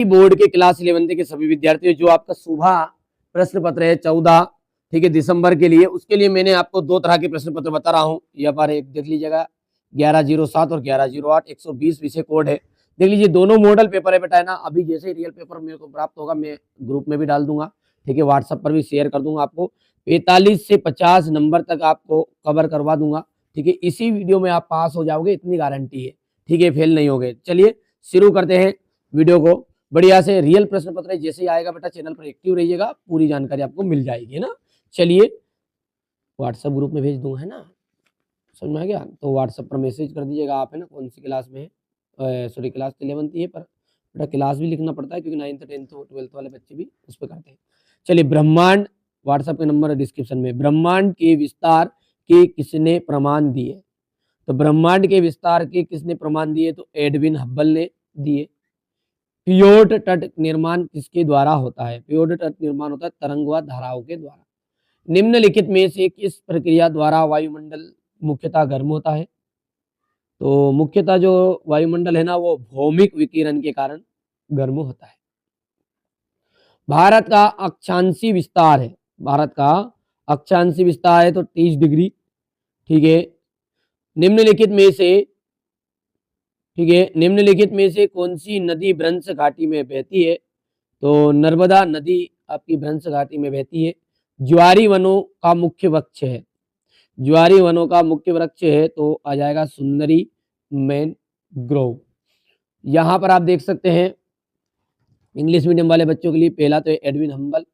Board के class 11 के सभी विद्यार्थियों, जो आपका सुबह प्रश्न पत्र है 14 ठीक है दिसंबर के लिए, उसके लिए मैंने आपको दो तरह के प्रश्न पत्र बता रहा हूँ। यहाँ पर एक देख लीजिएगा 1107 और 1108 120 विषय कोड है। देख लीजिए दोनों मॉडल पेपर है बेटा, है ना। अभी जैसे ही रियल पेपर मेरे को प्राप्त होगा मैं ग्रुप में भी डाल दूंगा, ठीक है, व्हाट्सएप पर भी शेयर कर दूंगा आपको। 45 से 50 नंबर तक आपको कवर करवा दूंगा, ठीक है। इसी वीडियो में आप पास हो जाओगे, इतनी गारंटी है, ठीक है, फेल नहीं होगे। चलिए शुरू करते हैं वीडियो को बढ़िया से। रियल प्रश्न पत्र जैसे ही आएगा बेटा चैनल पर एक्टिव रहिएगा, पूरी जानकारी आपको मिल जाएगी, है ना। चलिए व्हाट्सएप ग्रुप में भेज दूंगा, है ना, समझ में आ गया। तो व्हाट्सएप पर मैसेज कर दीजिएगा आप, है ना, कौन सी क्लास में है। सॉरी क्लास 11 ही है, पर बेटा क्लास भी लिखना पड़ता है क्योंकि 9th 10th और 12th वाले बच्चे भी उस पर करते हैं। चलिए ब्रह्मांड, व्हाट्सएप का नंबर है डिस्क्रिप्शन में। ब्रह्मांड के विस्तार के किसने प्रमाण दिए? तो ब्रह्मांड के विस्तार के किसने प्रमाण दिए? तो एडविन हब्बल ने दिए। पियोट तट निर्माण किसके द्वारा होता है? पियोट तट निर्माण होता है तरंग व धाराओं के द्वारा। निम्नलिखित में से किस प्रक्रिया द्वारा वायुमंडल मुख्यतः गर्म होता है? तो मुख्यतः जो वायुमंडल है ना वो भौमिक विकिरण के कारण गर्म होता है। भारत का अक्षांशीय विस्तार है, भारत का अक्षांशीय विस्तार है तो 30 डिग्री, ठीक है। निम्नलिखित में से, ठीक है, निम्नलिखित में से कौन सी नदी भ्रंश घाटी में बहती है? तो नर्मदा नदी आपकी भ्रंश घाटी में बहती है। ज्वारी वनों का मुख्य वृक्ष है, ज्वारी वनों का मुख्य वृक्ष है तो आ जाएगा सुंदरी मैनग्रोव। यहाँ पर आप देख सकते हैं इंग्लिश मीडियम वाले बच्चों के लिए पहला तो एडविन हम्बल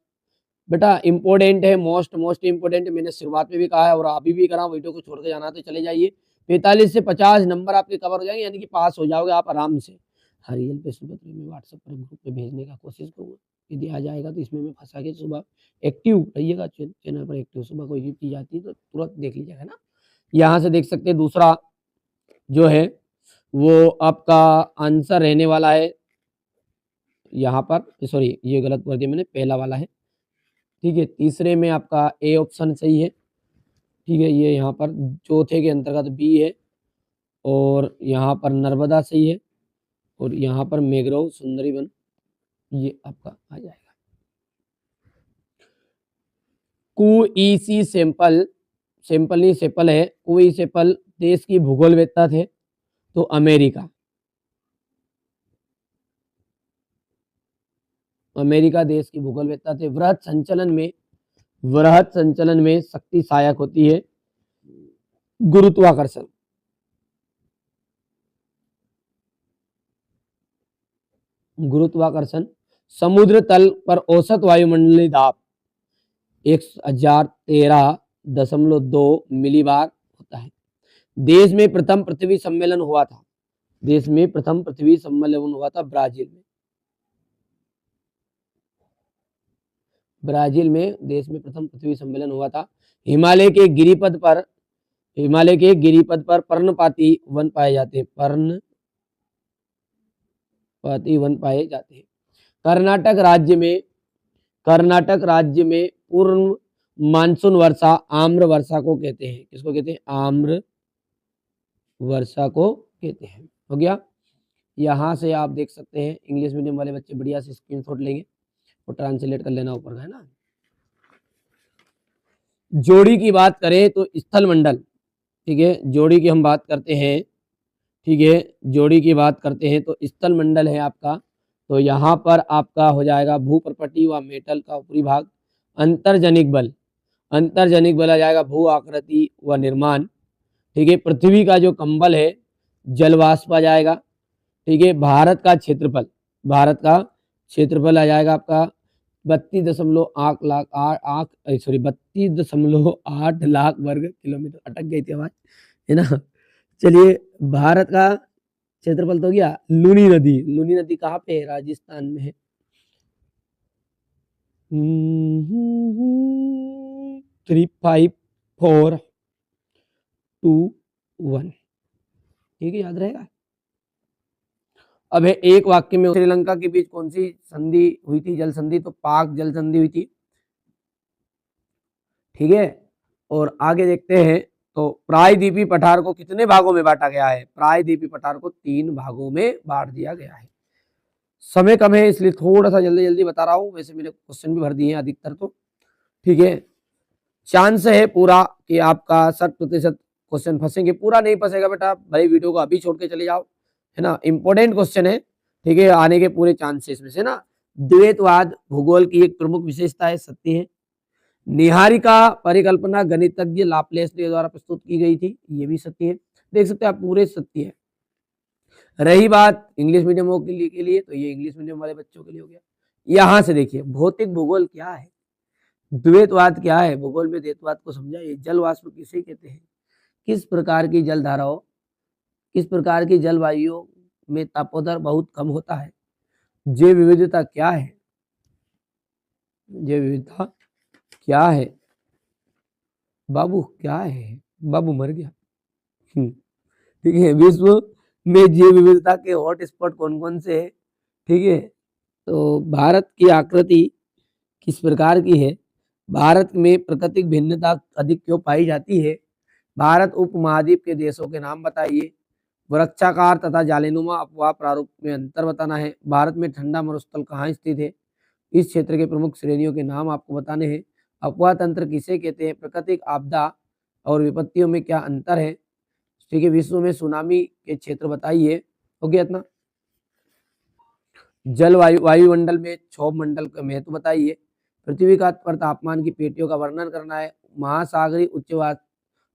बेटा इंपॉर्टेंट है, मोस्ट इंपॉर्टेंट। मैंने शुरुआत में भी कहा है और अभी भी करा, वीडियो को छोड़ के जाना तो चले जाइए। 45 से 50 नंबर आपके कवर हो जाएंगे, यानी कि पास हो जाओगे आप आराम से। हर रियल प्रश्न पत्र में व्हाट्सएप पर ग्रुप में भेजने का कोशिश करूंगा, यदि आ जाएगा तो इसमें मैं फंसा के सुबह एक्टिव रहिएगा, चैनल पर एक्टिव। सुबह कोई भी चीज आती है तो तुरंत देख लीजिएगा ना। यहाँ से देख सकते हैं दूसरा जो है वो आपका आंसर रहने वाला है यहाँ पर, सॉरी ये गलत कर दिया मैंने, पहला वाला है, ठीक है। तीसरे में आपका ए ऑप्शन सही है, ठीक है। ये यहाँ पर चौथे के अंतर्गत बी है और यहाँ पर नर्मदा सही है और यहाँ पर मैंग्रोव सुंदरी वन ये आपका आ जाएगा। कुईसी सैंपल, सैंपल नहीं सेपल है, कुईसेपल देश की भूगोलवेत्ता थे तो अमेरिका, अमेरिका देश की भूगोलवेत्ता थे। वृहत संचलन में, वृहत संचलन में शक्ति सहायक होती है गुरुत्वाकर्षण। गुरुत्वाकर्षण। समुद्र तल पर औसत वायुमंडलीय दाब 1013.2 मिलीबार होता है। देश में प्रथम पृथ्वी सम्मेलन हुआ था, देश में प्रथम पृथ्वी सम्मेलन हुआ था ब्राजील में, ब्राजील में देश में प्रथम पृथ्वी सम्मेलन हुआ था। हिमालय के गिरिपथ पर, हिमालय के गिरिपथ पर पर्णपाती वन पाए जाते हैं, पर्णपाती वन पाए जाते हैं। कर्नाटक राज्य में, कर्नाटक राज्य में पूर्ण मानसून वर्षा आम्र वर्षा को कहते हैं, किसको कहते हैं? आम्र वर्षा को कहते हैं। हो गया। यहाँ से आप देख सकते हैं इंग्लिश मीडियम वाले बच्चे बढ़िया से स्क्रीनशॉट लेंगे और ट्रांसलेट कर लेना ऊपर का, है ना। जोड़ी की बात करें तो स्थल मंडल, ठीक है, जोड़ी की हम बात करते हैं, ठीक है, जोड़ी की बात करते हैं तो स्थल मंडल है आपका। तो यहाँ पर आपका हो जाएगा भूप्रपटी व मेटल का ऊपरी भाग। अंतर्जनिक बल, अंतर्जनिक बल आ जाएगा भू आकृति व निर्माण, ठीक है। पृथ्वी का जो कंबल है जलवाष्प आ जाएगा, ठीक है। भारत का क्षेत्रफल, भारत का क्षेत्रफल आ जाएगा आपका 32.8 लाख 32.8 लाख वर्ग किलोमीटर। अटक गई थी आवाज, है ना। चलिए भारत का क्षेत्रफल तो गया। लूनी नदी, लूनी नदी कहाँ पे है? राजस्थान में है। 35421, ठीक है, याद रहेगा। अब है एक वाक्य में श्रीलंका के बीच कौन सी संधि हुई थी? जल संधि। तो पाक जल संधि हुई थी, ठीक है। और आगे देखते हैं तो प्रायद्वीपीय पठार को कितने भागों में बांटा गया है? प्रायद्वीपीय पठार को 3 भागों में बांट दिया गया है। समय कम है इसलिए थोड़ा सा जल्दी जल्दी बता रहा हूँ, वैसे मैंने क्वेश्चन भी भर दिए हैं अधिकतर तो, ठीक है। चांस है पूरा कि आपका 60% क्वेश्चन फंसेंगे, पूरा नहीं फंसेगा बेटा, भाई वीडियो को अभी छोड़ के चले जाओ, है ना, इंपॉर्टेंट क्वेश्चन है, ठीक है, आने के पूरे चांसेस में से ना। द्वैतवाद भूगोल की एक प्रमुख विशेषता है, सत्य है। निहारिका परिकल्पना गणितज्ञ लाप्लेस के द्वारा प्रस्तुत की गई थी, ये भी सत्य है। देख सकते हैं आप, पूरे सत्य है। रही बात इंग्लिश मीडियम के लिए तो ये इंग्लिश मीडियम वाले बच्चों के लिए हो गया। यहां से देखिए भौतिक भूगोल क्या है, द्वैतवाद क्या है, भूगोल में द्वैतवाद को समझाइए। जल वाष्प किसे कहते हैं, किस प्रकार की जल धाराओं, किस प्रकार की जलवायु में तापोदर बहुत कम होता है, जैव विविधता क्या है, जैव विविधता क्या है, बाबू क्या है, बाबू मर गया, ठीक है। विश्व में जैव विविधता के हॉट स्पॉट कौन कौन से है, ठीक है। तो भारत की आकृति किस प्रकार की है, भारत में प्राकृतिक भिन्नता अधिक क्यों पाई जाती है, भारत उपमहाद्वीप के देशों के नाम बताइए, वृक्षाकार तथा जालीनुमा अपवाह प्रारूप में अंतर बताना है, भारत में ठंडा मरुस्थल कहाँ स्थित है, इस क्षेत्र के प्रमुख श्रेणियों के नाम आपको बताने हैं, अपवाह तंत्र किसे कहते हैं, प्राकृतिक आपदा और विपत्तियों में क्या अंतर है, ठीक है। विश्व में सुनामी के क्षेत्र बताइए, हो गया इतना। जलवायु वायुमंडल में क्षोभ मंडल का महत्व बताइए, पृथ्वी का पर तापमान की पेटियों का वर्णन करना है, महासागरीय उच्च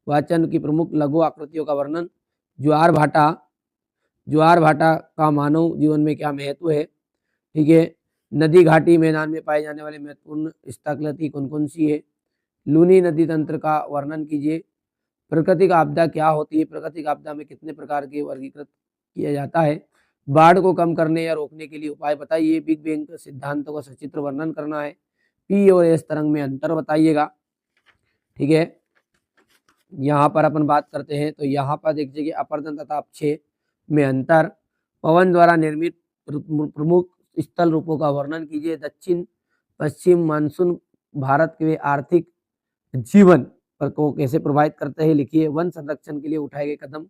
वाचन की प्रमुख लघु आकृतियों का वर्णन, ज्वार भाटा का मानव जीवन में क्या महत्व है, ठीक है। नदी घाटी मैदान में पाए जाने वाले महत्वपूर्ण स्थलाकृति कौन कौन सी है, लूनी नदी तंत्र का वर्णन कीजिए, प्राकृतिक आपदा क्या होती है, प्राकृतिक आपदा में कितने प्रकार के वर्गीकृत किया जाता है, बाढ़ को कम करने या रोकने के लिए उपाय बताइए, बिग बैंग सिद्धांतों का सचित्र वर्णन करना है, पी और एस तरंग में अंतर बताइएगा, ठीक है। यहाँ पर अपन बात करते हैं तो यहाँ पर देखिए अपर्दन तथा अपक्षय में अंतर, पवन द्वारा निर्मित प्रमुख स्थल रूपों का वर्णन कीजिए, दक्षिण पश्चिम मानसून भारत के आर्थिक जीवन पर को कैसे प्रभावित करते हैं लिखिए, वन संरक्षण के लिए उठाए गए कदम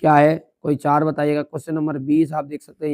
क्या है, कोई 4 बताइएगा। क्वेश्चन नंबर 20 आप देख सकते हैं।